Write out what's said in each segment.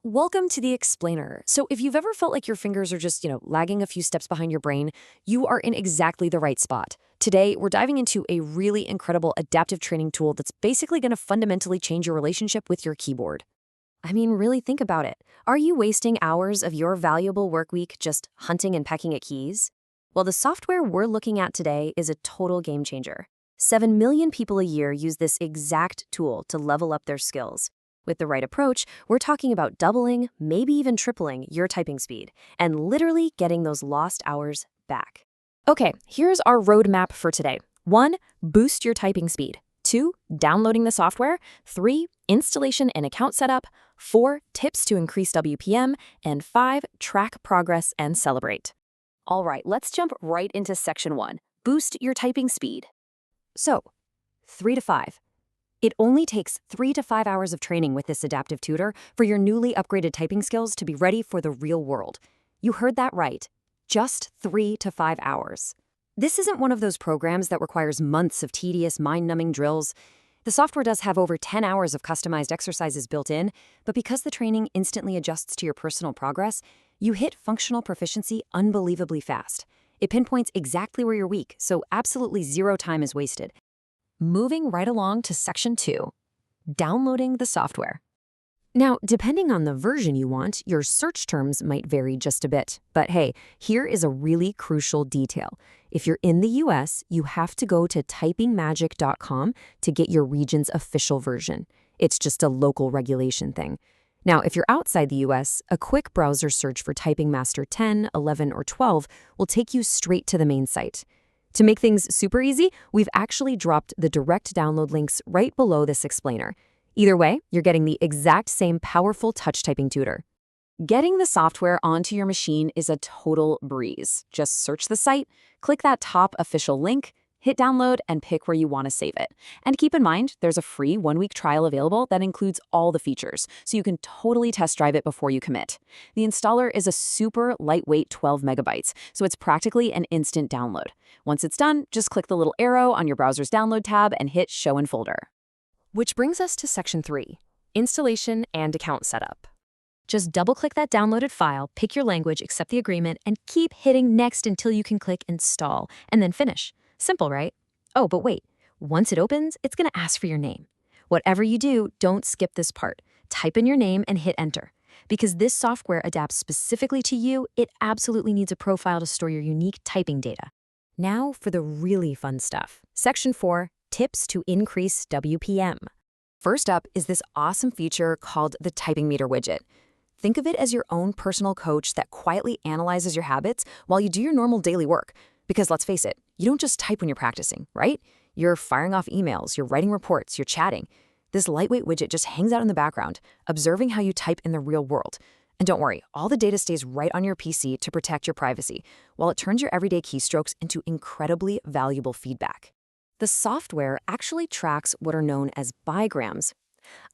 Welcome to the Explainer. So if you've ever felt like your fingers are just, lagging a few steps behind your brain, you are in exactly the right spot. Today, we're diving into a really incredible adaptive training tool that's basically going to fundamentally change your relationship with your keyboard. I mean, really think about it. Are you wasting hours of your valuable work week just hunting and pecking at keys? Well, the software we're looking at today is a total game changer. 7 million people a year use this exact tool to level up their skills. With the right approach, we're talking about doubling, maybe even tripling your typing speed, and literally getting those lost hours back. Okay, here's our roadmap for today. 1. Boost your typing speed. 2. Downloading the software. 3. Installation and account setup. 4. Tips to increase WPM. And 5. Track progress and celebrate. All right, let's jump right into section 1. Boost your typing speed. So, 3 to 5. It only takes 3 to 5 hours of training with this adaptive tutor for your newly upgraded typing skills to be ready for the real world. You heard that right. Just 3 to 5 hours. This isn't one of those programs that requires months of tedious, mind-numbing drills. The software does have over 10 hours of customized exercises built in, but because the training instantly adjusts to your personal progress, you hit functional proficiency unbelievably fast. It pinpoints exactly where you're weak, so absolutely zero time is wasted. Moving right along to section 2, downloading the software. Now, depending on the version you want, your search terms might vary just a bit. But hey, here is a really crucial detail. If you're in the US, you have to go to typingmagic.com to get your region's official version. It's just a local regulation thing. Now, if you're outside the US, a quick browser search for Typing Master 10, 11, or 12 will take you straight to the main site. To make things super easy, we've actually dropped the direct download links right below this explainer. Either way, you're getting the exact same powerful touch typing tutor. Getting the software onto your machine is a total breeze. Just search the site, click that top official link, hit download, and pick where you want to save it. And keep in mind, there's a free 1-week trial available that includes all the features, so you can totally test drive it before you commit. The installer is a super lightweight 12 megabytes, so it's practically an instant download. Once it's done, just click the little arrow on your browser's download tab and hit Show in Folder. Which brings us to section 3, installation and account setup. Just double-click that downloaded file, pick your language, accept the agreement, and keep hitting Next until you can click Install, and then Finish. Simple, right? Oh, but wait. Once it opens, it's going to ask for your name. Whatever you do, don't skip this part. Type in your name and hit Enter. Because this software adapts specifically to you, it absolutely needs a profile to store your unique typing data. Now for the really fun stuff. Section 4, Tips to increase WPM. First up is this awesome feature called the Typing Meter widget. Think of it as your own personal coach that quietly analyzes your habits while you do your normal daily work. Because let's face it, you don't just type when you're practicing, right? You're firing off emails, you're writing reports, you're chatting. This lightweight widget just hangs out in the background, observing how you type in the real world. And don't worry, all the data stays right on your PC to protect your privacy, while it turns your everyday keystrokes into incredibly valuable feedback. The software actually tracks what are known as bigrams.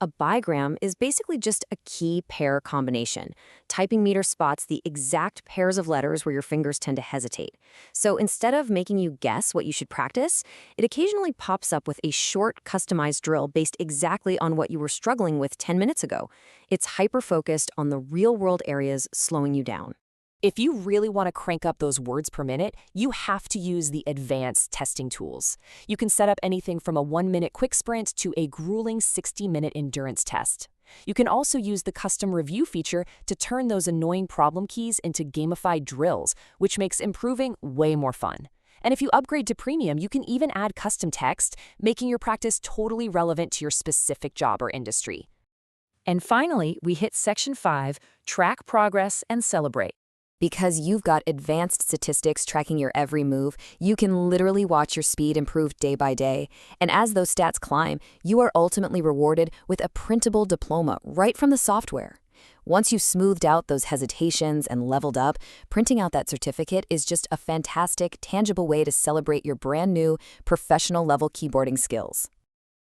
A bigram is basically just a key-pair combination. Typing Meter spots the exact pairs of letters where your fingers tend to hesitate. So instead of making you guess what you should practice, it occasionally pops up with a short, customized drill based exactly on what you were struggling with 10 minutes ago. It's hyper-focused on the real-world areas slowing you down. If you really want to crank up those words per minute, you have to use the advanced testing tools. You can set up anything from a 1-minute quick sprint to a grueling 60-minute endurance test. You can also use the custom review feature to turn those annoying problem keys into gamified drills, which makes improving way more fun. And if you upgrade to premium, you can even add custom text, making your practice totally relevant to your specific job or industry. And finally, we hit section 5, track progress and celebrate. Because you've got advanced statistics tracking your every move, you can literally watch your speed improve day by day. And as those stats climb, you are ultimately rewarded with a printable diploma right from the software. Once you've smoothed out those hesitations and leveled up, printing out that certificate is just a fantastic, tangible way to celebrate your brand new, professional-level keyboarding skills.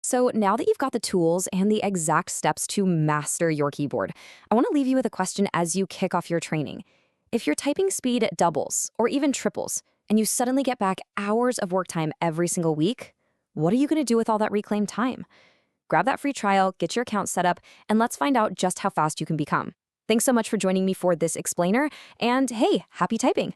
So now that you've got the tools and the exact steps to master your keyboard, I want to leave you with a question as you kick off your training. If your typing speed doubles or even triples, and you suddenly get back hours of work time every single week, what are you going to do with all that reclaimed time? Grab that free trial, get your account set up, and let's find out just how fast you can become. Thanks so much for joining me for this explainer, and hey, happy typing!